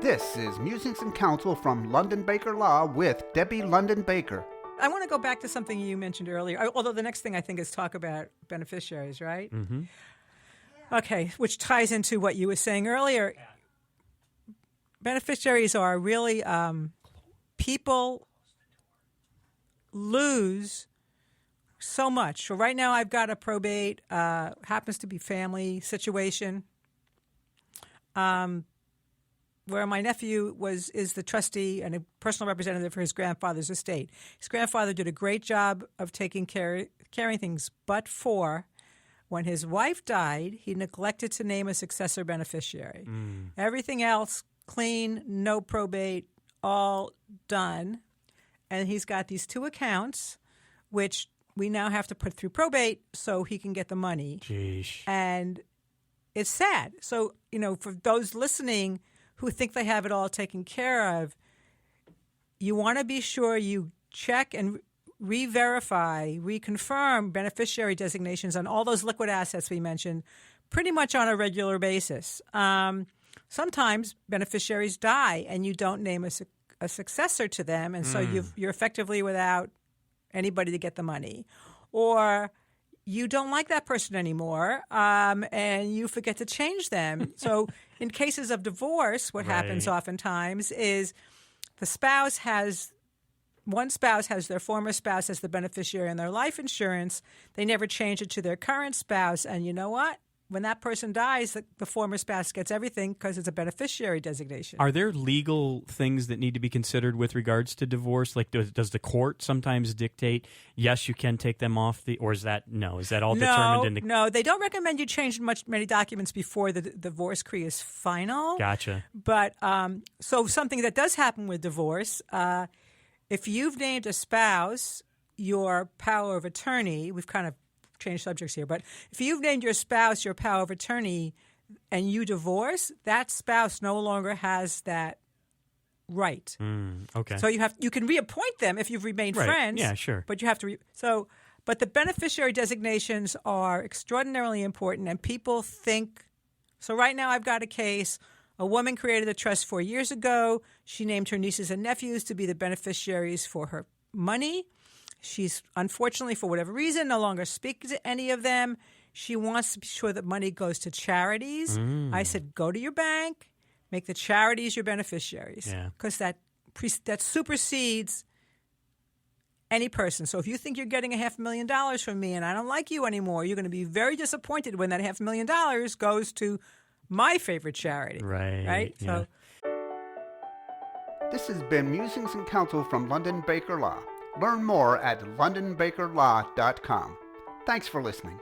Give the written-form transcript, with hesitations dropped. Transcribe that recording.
This is Musings and Counsel from London Baker Law with Debbie London Baker. I want to go back to something you mentioned earlier, although the next thing I think is talk about beneficiaries, right? Mm-hmm. Okay, which ties into what you were saying earlier. Beneficiaries are really people lose so much. So right now I've got a probate, happens to be family situation, where my nephew is the trustee and a personal representative for his grandfather's estate. His grandfather did a great job of carrying things, but when his wife died, he neglected to name a successor beneficiary. Everything else, clean, no probate, all done. And he's got these two accounts, which we now have to put through probate so he can get the money. Jeez. And it's sad. So, for those listening who think they have it all taken care of, you want to be sure you check and re-verify, reconfirm beneficiary designations on all those liquid assets we mentioned pretty much on a regular basis. Sometimes beneficiaries die and you don't name a successor to them, and so you're effectively without anybody to get the money. Or you don't like that person anymore, and you forget to change them. So in cases of divorce, what happens oftentimes is one spouse has their former spouse as the beneficiary in their life insurance. They never change it to their current spouse. And you know what? When that person dies, the former spouse gets everything because it's a beneficiary designation. Are there legal things that need to be considered with regards to divorce? Like, does the court sometimes dictate, yes, you can take them off or is that no? Is that all determined in the... No, they don't recommend you change many documents before the divorce decree is final. Gotcha. But so something that does happen with divorce, if you've named a spouse your power of attorney, we've kind of change subjects here, but if you've named your spouse your power of attorney and you divorce, that spouse no longer has that right. Okay. So you can reappoint them if you've remained friends. Yeah, sure. But you have to but the beneficiary designations are extraordinarily important, and people think. So right now I've got a case. A woman created a trust 4 years ago. She named her nieces and nephews to be the beneficiaries for her money. She's unfortunately, for whatever reason, no longer speaks to any of them. She wants to be sure that money goes to charities. I said, go to your bank, make the charities your beneficiaries, because that supersedes any person. So if you think you're getting $500,000 from me and I don't like you anymore, you're going to be very disappointed when that $500,000 goes to my favorite charity. Right? Yeah. So This has been Musings and Counsel from London Baker Law. Learn more at londonbakerlaw.com. Thanks for listening.